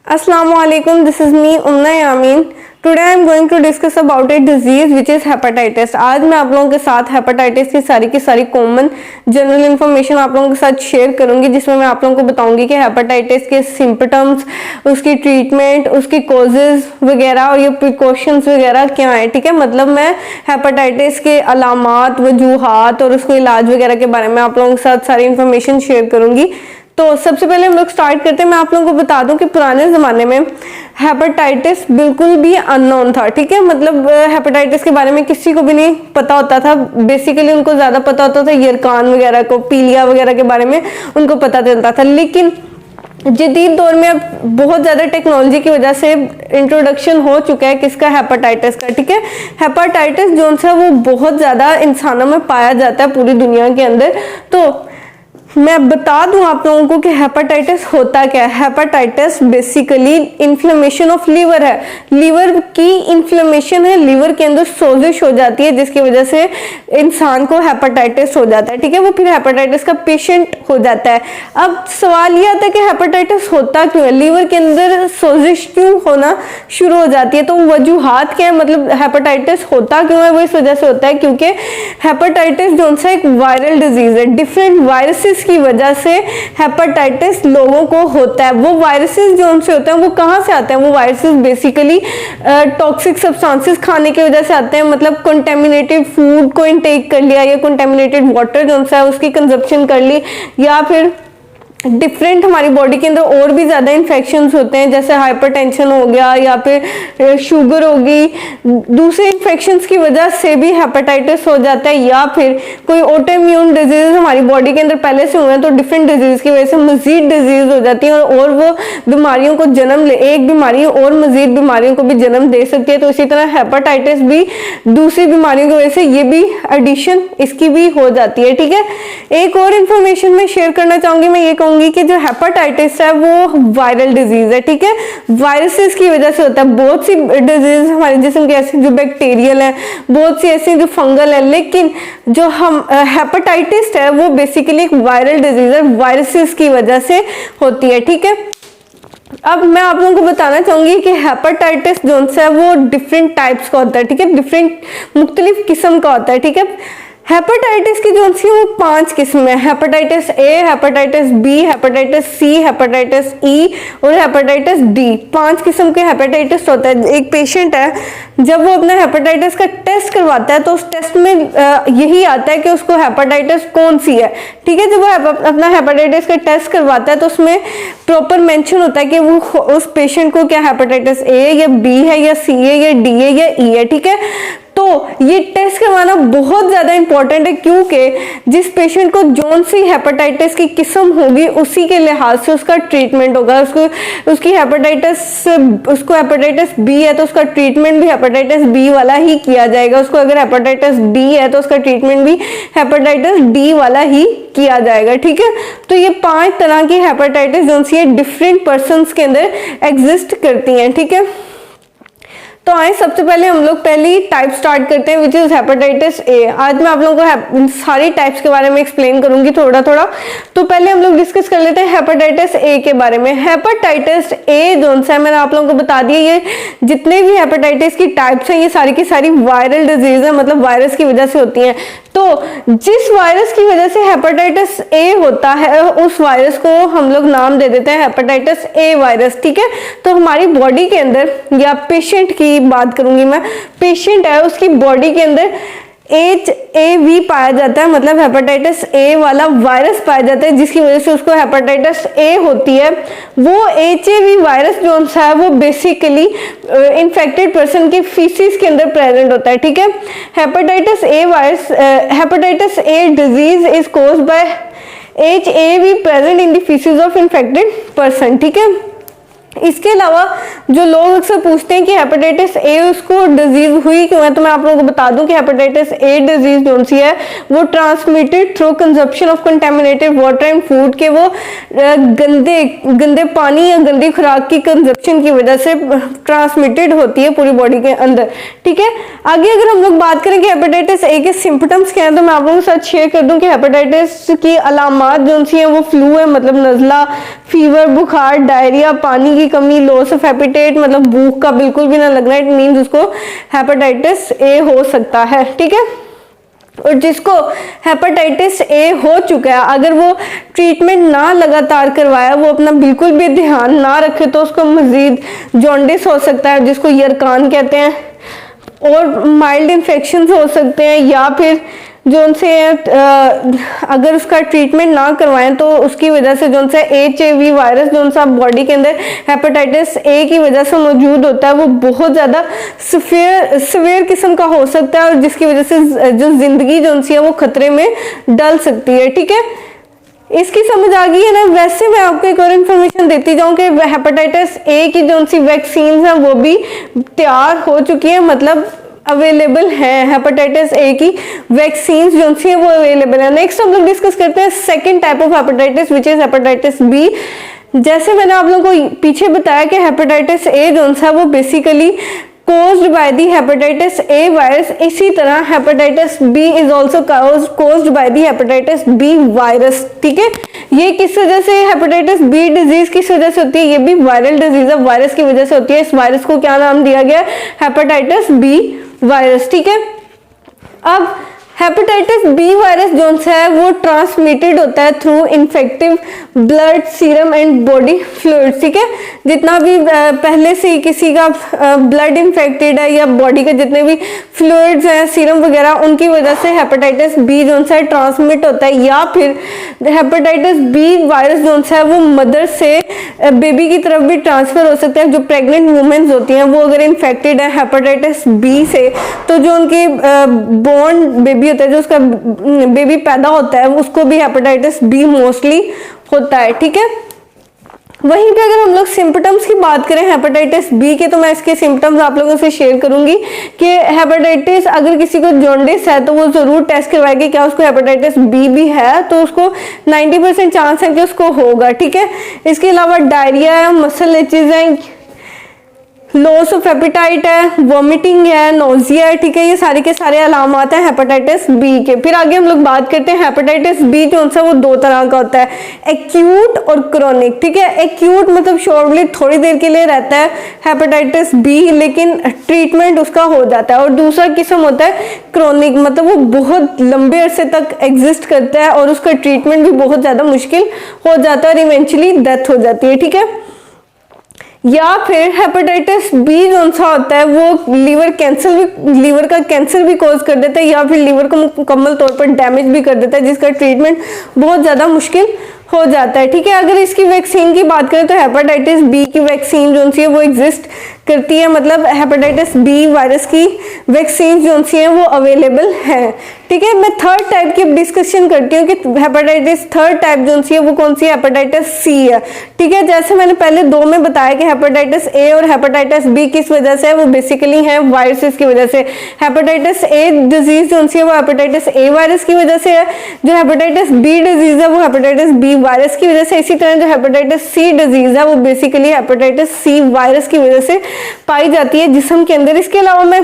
Assalamualaikum, this is me Umna Yamin. Today I am going to discuss about a disease which is hepatitis. आज मैं आप लोगों के साथ हेपेटाइटिस की सारी कॉमन जनरल इन्फॉर्मेशन आप लोगों के साथ शेयर करूंगी, जिसमें मैं आप लोगों को बताऊंगी कि हेपेटाइटिस के सिम्पटम्स, उसकी ट्रीटमेंट, उसकी कॉजेज वगैरह और ये प्रिकॉशंस वगैरह क्या है। ठीक है, मतलब मैं हेपेटाइटिस के अलामात, वजूहात और उसके इलाज वगैरह के बारे में आप लोगों के साथ सारी इन्फॉर्मेशन शेयर करूंगी। तो सबसे पहले हम लोग स्टार्ट करते हैं। मैं आप लोगों को बता दूं कि पुराने ज़माने में हेपेटाइटिस बिल्कुल भी अननोन था। ठीक है, मतलब हेपेटाइटिस के बारे में किसी को भी नहीं पता होता था। बेसिकली उनको ज़्यादा पता होता था यरकान वगैरह को, पीलिया वगैरह के बारे में उनको पता चलता था। लेकिन जदीद दौर में अब बहुत ज़्यादा टेक्नोलॉजी की वजह से इंट्रोडक्शन हो चुका है किसका, हेपेटाइटिस का। ठीक है, हेपेटाइटिस जो सा वो बहुत ज़्यादा इंसानों में पाया जाता है पूरी दुनिया के अंदर। तो मैं बता दूं आप लोगों को कि हेपेटाइटिस होता क्या है। Hepatitis basically inflammation of liver है, लीवर की इन्फ्लेमेशन है, लीवर के अंदर सोजिश हो जाती है जिसकी वजह से इंसान को हेपेटाइटिस हो जाता है। ठीक है, वो फिर हेपेटाइटिस का पेशेंट हो जाता है। अब सवाल ये आता है कि हेपेटाइटिस होता क्यों है, लीवर के अंदर सोजिश क्यों होना शुरू हो जाती है। तो वजूहात क्या है, मतलब हेपेटाइटिस होता क्यों है, वो इस वजह से होता है क्योंकि हेपेटाइटिस जो सा एक वायरल डिजीज है। डिफरेंट वायरसेस की वजह से हेपेटाइटिस लोगों को होता है। वो वायरसेस जो उनसे होते हैं वो कहाँ से आते हैं, वो वायरसेस बेसिकली टॉक्सिक सब्सटेंसेस खाने की वजह से आते हैं। मतलब कंटेमिनेटेड फूड को इनटेक कर लिया या कंटेमिनेटेड वाटर जो है उसकी कंजप्शन कर ली, या फिर डिफरेंट हमारी बॉडी के अंदर और भी ज़्यादा इन्फेक्शंस होते हैं, जैसे हाइपरटेंशन हो गया या फिर शुगर होगी। दूसरे इन्फेक्शंस की वजह से भी हेपेटाइटिस हो जाता है, या फिर कोई ऑटोइम्यून डिजीज हमारी बॉडी के अंदर पहले से हुए हैं तो डिफरेंट डिजीज की वजह से मजीद डिजीज हो जाती है और वो बीमारियों को जन्म ले, एक बीमारी और मजीद बीमारियों को भी जन्म दे सकती है। तो इसी तरह हेपेटाइटिस भी दूसरी बीमारियों की वजह से ये भी एडिशन इसकी भी हो जाती है। ठीक है, एक और इन्फॉर्मेशन मैं शेयर करना चाहूंगी। मैं ये कि जो हेपेटाइटिस है वो वायरल डिजीज है। ठीक है, वायरसेस की वजह से होता है। बहुत सी डिजीज हमारे जिस्म के ऐसी जो बैक्टीरियल है, बहुत सी ऐसी जो फंगल है, लेकिन जो हम हेपेटाइटिस है वो बेसिकली एक वायरल डिजीज है, वायरसेस की वजह से होती है। ठीक है, अब मैं आप लोगों को बताना चाहूंगी कि हेपेटाइटिस जो है वो डिफरेंट टाइप्स का होता है। ठीक है, डिफरेंट मुख्तलिफ किस्म का होता है। ठीक है, हेपेटाइटिस की जो सी वो 5 किस्म है। Hepatitis A, hepatitis B, hepatitis C, hepatitis E और हेपेटाइटिस डी। 5 किस्म के हेपेटाइटिस होता है। एक पेशेंट है, जब वो अपना हेपेटाइटिस का टेस्ट करवाता है तो उस टेस्ट में यही आता है कि उसको हेपेटाइटिस कौन सी है। ठीक है, जब वो अपना हेपेटाइटिस का टेस्ट करवाता है तो उसमें प्रॉपर मेंशन होता है कि वो उस पेशेंट को क्या हेपेटाइटिस ए है या बी है या सी है या डी है या ई है। ठीक है, तो ये टेस्ट करवाना बहुत ज़्यादा इंपॉर्टेंट है, क्योंकि जिस पेशेंट को जौन सी हेपेटाइटिस की किस्म होगी उसी के लिहाज से उसका ट्रीटमेंट होगा। उसको हेपेटाइटिस बी है तो उसका ट्रीटमेंट भी हेपेटाइटिस बी वाला ही किया जाएगा। उसको अगर हेपेटाइटिस डी है तो उसका ट्रीटमेंट भी हेपेटाइटिस डी वाला ही किया जाएगा। ठीक है, तो ये 5 तरह की हेपेटाइटिस जौन सी डिफरेंट पर्सन्स के अंदर एग्जिस्ट करती हैं। ठीक है, तो आए सबसे पहले हम लोग पहली टाइप स्टार्ट करते हैं विच इज हेपेटाइटिस ए। आज मैं आप लोगों को सारी टाइप्स के बारे में एक्सप्लेन करूंगी थोड़ा थोड़ा। तो पहले हम लोग डिस्कस कर लेते हैं हेपेटाइटिस ए के बारे में। हेपेटाइटिस ए जो सा मैंने आप लोगों को बता दिया, ये जितने भी हेपेटाइटिस की टाइप्स हैं ये सारी की सारी वायरल डिजीज है, मतलब वायरस की वजह से होती हैं। तो जिस वायरस की वजह से हेपेटाइटिस ए होता है उस वायरस को हम लोग नाम दे देते हैं हेपेटाइटिस ए वायरस। ठीक है, तो हमारी बॉडी के अंदर, या पेशेंट की बात करूंगी मैं, पेशेंट है उसकी बॉडी के अंदर HAV पाया जाता है, मतलब हेपेटाइटिस ए वाला वायरस पाया जाता है जिसकी वजह से उसको हेपेटाइटिस ए होती है। वो HAV वायरस जो है वो बेसिकली इन्फेक्टेड पर्सन के फीसिस के अंदर प्रेजेंट होता है। ठीक है, hepatitis A virus, hepatitis A disease is caused by HAV present in the faeces of infected person. ठीक है, इसके अलावा जो लोग अक्सर पूछते हैं कि हेपेटाइटिस ए उसको डिजीज हुई क्यों है, तो मैं आप लोगों को बता दूं कि हेपेटाइटिस ए डिजीज जो सी है वो transmitted through consumption of contaminated water and food, के वो गंदे पानी या गंदी खुराक की कंजप्शन की वजह से ट्रांसमिटेड होती है पूरी बॉडी के अंदर। ठीक है, आगे अगर हम लोग बात करें कि हेपेटाइटिस ए के सिम्पटम्स क्या हैं, तो मैं आप लोगों के साथ शेयर कर दूं कि हेपेटाइटिस की अलामात जो सी है वो फ्लू है, मतलब नजला, फीवर, बुखार, डायरिया, पानी की कमी, लॉस ऑफ एपिटाइट, मतलब भूख का बिल्कुल भी ना लगना, इट मीन्स उसको हेपेटाइटिस ए हो सकता है। ठीक है, और जिसको हेपेटाइटिस ए हो चुका है, अगर वो ट्रीटमेंट ना लगातार करवाया, वो अपना बिल्कुल भी ध्यान ना रखे, तो उसको मजीद जॉन्डिस हो सकता है जिसको यरकान कहते हैं, और माइल्ड इन्फेक्शन हो सकते हैं, या फिर जो उनसे अगर उसका ट्रीटमेंट ना करवाएं तो उसकी वजह से जो उनसे HIV वायरस जो उनसा बॉडी के अंदर हेपेटाइटिस ए की वजह से मौजूद होता है, वो बहुत ज़्यादा सिवियर किस्म का हो सकता है, और जिसकी वजह से जो ज़िंदगी जो उनसी है वो खतरे में डल सकती है। ठीक है, इसकी समझ आ गई है ना। वैसे मैं आपको एक और इन्फॉर्मेशन देती जाऊं कि हेपेटाइटिस ए की जो उनसी वैक्सीन है वो भी तैयार हो चुकी है, मतलब अवेलेबल है। हेपेटाइटिस ए की वैक्सीन जो है वो अवेलेबल है। नेक्स्ट हम लोग डिस्कस करते हैं second type of hepatitis which is hepatitis B. जैसे मैंने आप लोगों को पीछे बताया कि हेपेटाइटिस ए जो है वो basically caused by the hepatitis A virus, इसी तरह hepatitis B is also caused by the hepatitis B virus। ठीक है, ये किस वजह से hepatitis B डिजीज किस वजह से होती है? ये भी वायरल डिजीज है, वायरस की वजह से होती है। इस वायरस को क्या नाम दिया गया? Hepatitis B virus. ठीक है, अब हेपेटाइटिस बी वायरस जो है वो ट्रांसमिटेड होता है through infective blood, serum and body fluids. ठीक है, जितना भी पहले से ही किसी का ब्लड इन्फेक्टेड है या बॉडी के जितने भी फ्लूइड्स हैं, सीरम वगैरह, उनकी वजह से हेपेटाइटिस बी जो है ट्रांसमिट होता है, या फिर हेपेटाइटिस बी वायरस जो है वो मदर से बेबी की तरफ भी ट्रांसफर हो सकता है। जो प्रेग्नेंट वुमेन्स होती हैं वो अगर इन्फेक्टेड है हेपेटाइटिस बी से, तो जो उनकी बॉर्न बेबी होता है, जो उसका बेबी पैदा होता है, उसको भी हेपेटाइटिस बी मोस्टली होता है। ठीक है, वहीं पे अगर हम लोग सिम्पटम्स की बात करें हेपेटाइटिस बी के, तो मैं इसके सिम्पटम्स आप लोगों से शेयर करूंगी कि हेपेटाइटिस अगर किसी को जॉन्डिस है तो वो जरूर टेस्ट करवाए कि क्या उसको हेपेटाइटिस बी भी है, तो उसको 90% चांस है कि उसको होगा। ठीक है, इसके अलावा डायरिया है, मसल एचेज है, लॉस ऑफ एपिटाइट है, वॉमिटिंग है, नोजिया है। ठीक है, ये सारे के सारे अलामात हैं हेपेटाइटिस बी के। फिर आगे हम लोग बात करते हैं हेपेटाइटिस बी जो है वो दो तरह का होता है, एक्यूट और क्रोनिक। ठीक है, एक्यूट मतलब शॉर्टली थोड़ी देर के लिए रहता है हेपेटाइटिस बी, लेकिन ट्रीटमेंट उसका हो जाता है। और दूसरा किस्म होता है क्रोनिक, मतलब वो बहुत लंबे अरसे तक एग्जिस्ट करता है और उसका ट्रीटमेंट भी बहुत ज्यादा मुश्किल हो जाता है और इवेंचुअली डेथ हो जाती है। ठीक है, या फिर हेपेटाइटिस बी जो सा होता है वो लीवर का कैंसर भी कॉज कर देता है, या फिर लीवर को मुकम्मल तौर पर डैमेज भी कर देता है, जिसका ट्रीटमेंट बहुत ज़्यादा मुश्किल हो जाता है। ठीक है, अगर इसकी वैक्सीन की बात करें तो हेपेटाइटिस बी की वैक्सीन जो है वो एग्जिस्ट करती है, मतलब हेपेटाइटिस बी वायरस की वैक्सीन जो है वो अवेलेबल है। ठीक है, मैं थर्ड टाइप की डिस्कशन करती हूँ कि हेपेटाइटिस थर्ड टाइप जो है वो कौन सी है? हेपेटाइटिस सी है। ठीक है, जैसे मैंने पहले दो में बताया कि हेपेटाइटिस ए और हेपेटाइटिस बी किस वजह से है, वो बेसिकली है वायरसेस की वजह से। हेपेटाइटिस ए डिजीज जो है वो हेपेटाइटिस ए वायरस की वजह से है, जो हेपेटाइटिस बी डिजीज है वो हेपेटाइटिस बी वायरस की वजह से। इसी तरह जो हेपेटाइटिस सी डिजीज है वो बेसिकली हेपेटाइटिस सी वायरस की वजह से पाई जाती है जिस्म के अंदर। इसके अलावा मैं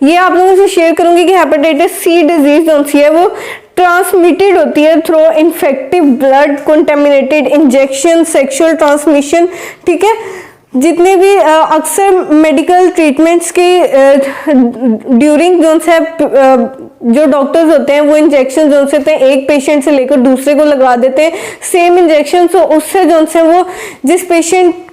ये आप लोगों से शेयर करूंगी कि हेपेटाइटिस सी डिजीज जो है वो ट्रांसमिटेड होती है through infective blood contaminated injection, sexual transmission. ठीक है, जितने भी अक्सर मेडिकल ट्रीटमेंट्स के ड्यूरिंग जो है जो डॉक्टर्स होते हैं वो इंजेक्शन जो होते हैं एक पेशेंट से लेकर दूसरे को लगा देते हैं सेम इंजेक्शन। तो उससे जो है वो जिस पेशेंट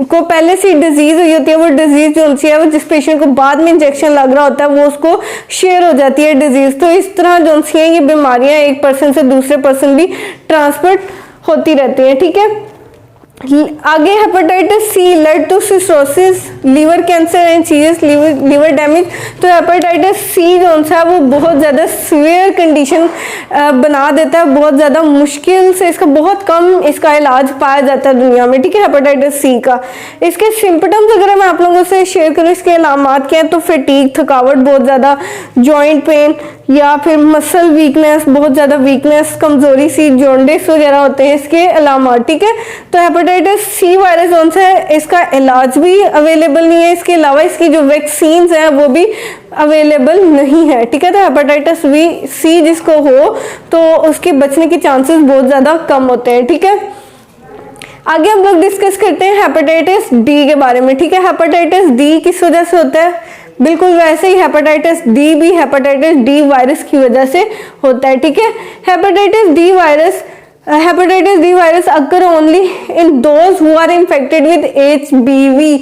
को पहले से डिजीज हुई होती है वो डिजीज जो है वो जिस पेशेंट को बाद में इंजेक्शन लग रहा होता है वो उसको शेयर हो जाती है डिजीज। तो इस तरह जो है ये बीमारियां एक पर्सन से दूसरे पर्सन भी ट्रांसफर होती रहती हैं। ठीक है, आगे hepatitis C led to cirrhosis, liver cancer and serious liver damage. तो हेपेटाइटिस सी जो है वो बहुत ज़्यादा सीवियर कंडीशन बना देता है, बहुत ज़्यादा मुश्किल से, इसका बहुत कम इसका इलाज पाया जाता है दुनिया में। ठीक है, हेपेटाइटिस सी का इसके सिम्पटम्स अगर मैं आप लोगों से शेयर करूँ, इसके अलामात क्या हैं तो फटीग, थकावट बहुत ज़्यादा, जॉइंट पेन या फिर मसल वीकनेस, बहुत ज़्यादा वीकनेस, कमजोरी सी, जॉन्डिस वगैरह होते हैं इसके अलामात। ठीक है, तो हेपेटाइटिस सी वायरस जो है इसका इलाज भी अवेलेबल नहीं है, इसके अलावा इसकी जो वैक्सीन हैं वो भी अवेलेबल नहीं है। ठीक है, तो हेपेटाइटिस सी जिसको हो तो उसके बचने के चांसेस बहुत ज़्यादा कम होते हैं। ठीक है, आगे हम लोग डिस्कस करते हैं हेपेटाइटिस डी के बारे में, ठीक है। हेपेटाइटिस डी किस वजह से होता है? बिल्कुल वैसे ही हेपेटाइटिस डी भी हेपेटाइटिस डी वायरस की वजह से होता है, ठीक है। Hepatitis D virus occur only in those who are infected with HBV।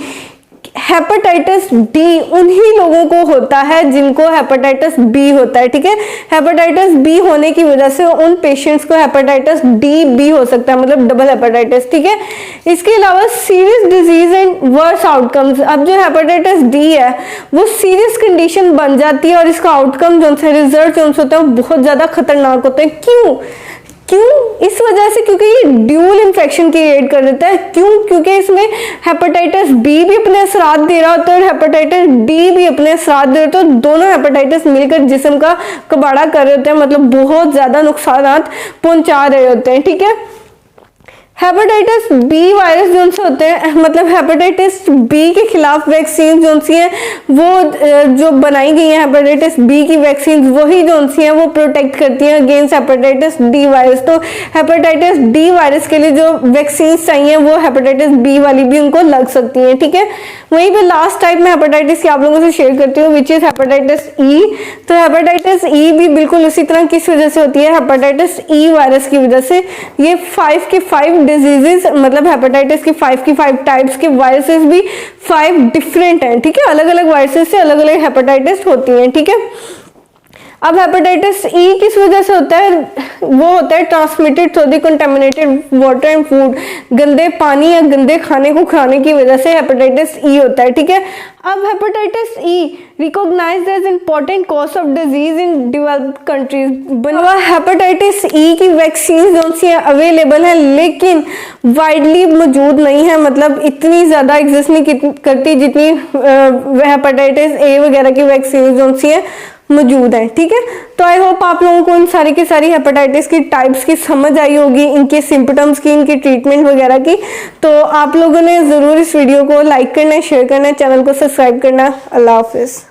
Hepatitis D उन्हीं लोगों को होता है जिनको हेपेटाइटिस बी होता है, ठीक है। हेपेटाइटिस बी होने की वजह से उन पेशेंट्स को हेपेटाइटिस डी बी हो सकता है, मतलब डबल हेपेटाइटिस, ठीक है। इसके अलावा serious disease and worse outcomes. अब जो हेपेटाइटिस डी है वो सीरियस कंडीशन बन जाती है और इसका आउटकम जो है, रिजल्ट जो होता है वो बहुत ज्यादा खतरनाक होते हैं। क्यों? इस वजह से क्योंकि ये ड्यूल इन्फेक्शन क्रिएट कर देता है। क्योंकि इसमें हेपेटाइटिस बी भी अपने असरात दे रहा होता है और हेपेटाइटिस डी भी अपने असरात दे रहे होते हैं। दोनों हेपेटाइटिस मिलकर जिस्म का कबाड़ा कर रहे होते हैं, मतलब बहुत ज्यादा नुकसान पहुंचा रहे होते हैं, ठीक है। हेपेटाइटिस बी वायरस जो से होते हैं, मतलब हेपेटाइटिस बी के खिलाफ वैक्सीन जो सी हैं वो जो बनाई गई है हेपेटाइटिस बी की वैक्सीन वही जो सी हैं वो प्रोटेक्ट करती हैं अगेंस्ट हेपेटाइटिस डी वायरस। तो हेपेटाइटिस डी वायरस के लिए जो वैक्सीन चाहिए वो हेपेटाइटिस बी वाली भी उनको लग सकती हैं, ठीक है। वहीं पे लास्ट टाइप में हेपेटाइटिस की आप लोगों से शेयर करती हूँ विच इज हेपेटाइटिस ई। तो हेपेटाइटिस ई भी बिल्कुल उसी तरह किस वजह से होती है? हेपेटाइटिस ई वायरस की वजह से। ये 5 के 5 डिजीजेस, मतलब हेपेटाइटिस की 5 टाइप्स के वायरसेस भी 5 डिफरेंट हैं, ठीक है। अलग अलग वायरसेस से अलग अलग हेपेटाइटिस होती हैं, ठीक है। अब हेपेटाइटिस ई किस वजह से होता है? वो होता है transmitted through the contaminated water and food. गंदे पानी या गंदे खाने को खाने की वजह से हेपेटाइटिस ई होता है, ठीक है। अब hepatitis E recognised as important cause of disease in developed countries. बनवा हेपेटाइटिस ई की वैक्सीन जो सी अवेलेबल है लेकिन वाइडली मौजूद नहीं है, मतलब इतनी ज्यादा एग्जिस्ट नहीं करती जितनी हेपेटाइटिस ए वगैरह की वैक्सीन जो सी है मौजूद है, ठीक है। तो आई होप आप लोगों को इन सारी की सारी हेपेटाइटिस की टाइप्स की समझ आई होगी, इनके सिम्टम्स की, इनकी ट्रीटमेंट वगैरह की। तो आप लोगों ने जरूर इस वीडियो को लाइक करना है, शेयर करना है, चैनल को सब्सक्राइब करना है। अल्लाह हाफिज।